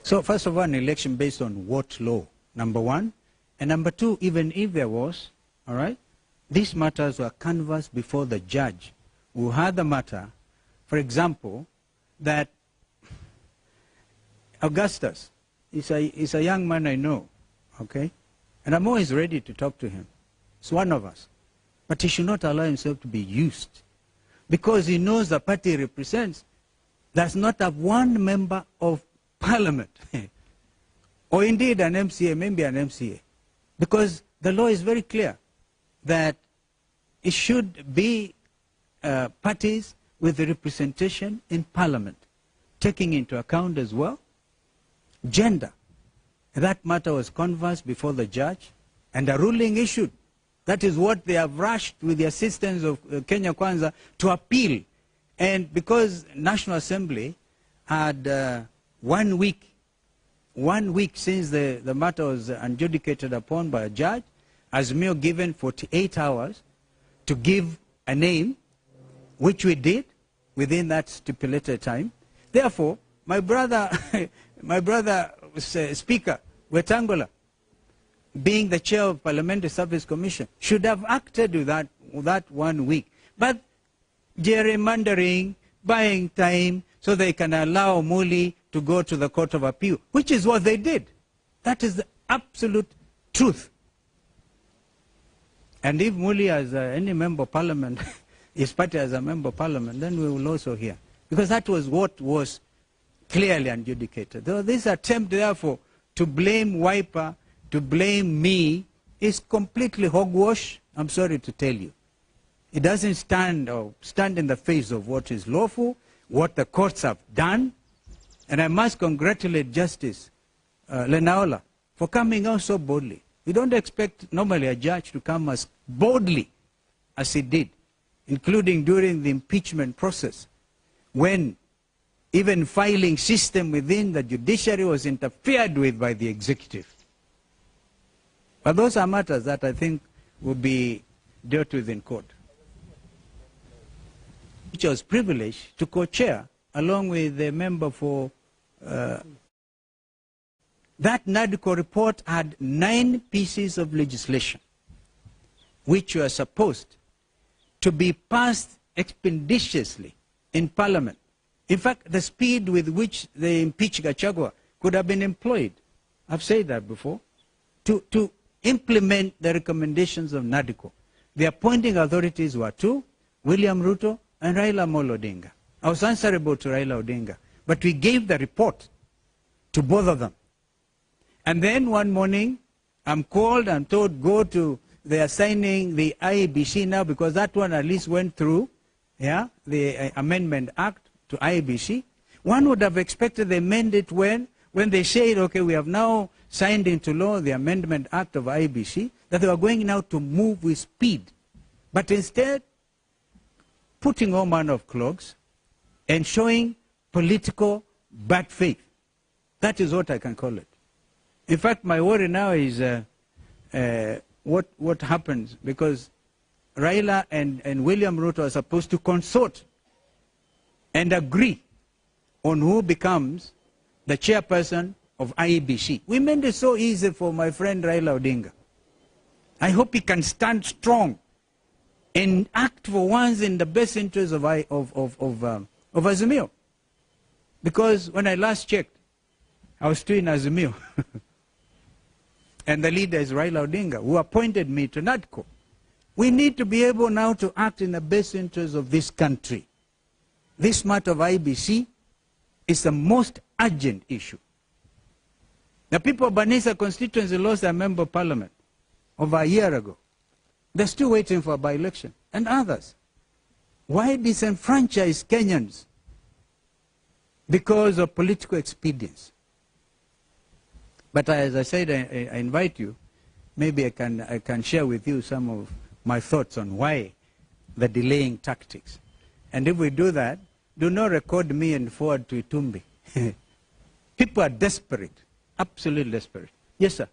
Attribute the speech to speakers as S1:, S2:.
S1: So first of all, an election based on what law? Number one. And number two, even if there was, all right, these matters were canvassed before the judge who had the matter. For example, that Augustus is a young man I know, okay? And I'm always ready to talk to him. He's one of us. But he should not allow himself to be used. Because he knows the party he represents does not have one member of parliament. Or indeed an MCA, maybe an MCA. Because the law is very clear that it should be parties with representation in parliament, taking into account as well gender. That matter was canvassed before the judge and a ruling issued. That is what they have rushed with the assistance of Kenya Kwanza to appeal. And because National Assembly had 1 week since the matter was adjudicated upon by a judge, Azimio given 48 hours to give a name, which we did within that stipulated time. Therefore, my brother, Speaker Wetangula, being the chair of Parliamentary Service Commission, should have acted with that 1 week. But gerrymandering, buying time, so they can allow Muli to go to the Court of Appeal, which is what they did. That is the absolute truth. And if Muli as any member of parliament, his party as a member of parliament, then we will also hear. Because that was what was clearly adjudicated. This attempt, therefore, to blame Wiper, to blame me, is completely hogwash, I'm sorry to tell you. It doesn't stand in the face of what is lawful, what the courts have done. And I must congratulate Justice Lenaola for coming out so boldly. We don't expect normally a judge to come as boldly as he did, including during the impeachment process, when even filing system within the judiciary was interfered with by the executive. But those are matters that I think will be dealt with in court. Which I was privileged to co-chair along with the member for that NADCO report had 9 pieces of legislation which were supposed to be passed expeditiously in Parliament. In fact, the speed with which they impeached Gachagua could have been employed, I've said that before, to implement the recommendations of NADCO. The appointing authorities were 2, William Ruto and Raila Odinga. I was answerable to Raila Odinga, but we gave the report to both of them. And then one morning, I'm called and told, go to, they are signing the IEBC now, because that one at least went through, yeah, the Amendment Act to IEBC. One would have expected they amend it when they said, okay, we have now signed into law the Amendment Act of IEBC, that they were going now to move with speed. But instead, putting all manner of clogs and showing political bad faith. That is what I can call it. In fact, my worry now is what happens, because Raila and William Ruto are supposed to consort and agree on who becomes the chairperson of IEBC. We made it so easy for my friend Raila Odinga. I hope he can stand strong and act for once in the best interest of Azimio. Because when I last checked, I was still in Azimio. And the leader is Raila Odinga, who appointed me to NADCO. We need to be able now to act in the best interest of this country. This matter of IBC is the most urgent issue. The people of Banisa constituency lost their member of parliament over a year ago. They're still waiting for a by-election. And others. Why disenfranchise Kenyans? Because of political expedience. But as I said, I invite you, maybe I can share with you some of my thoughts on why the delaying tactics. And if we do that, do not record me and forward to Itumbi. People are desperate, absolutely desperate. Yes, sir.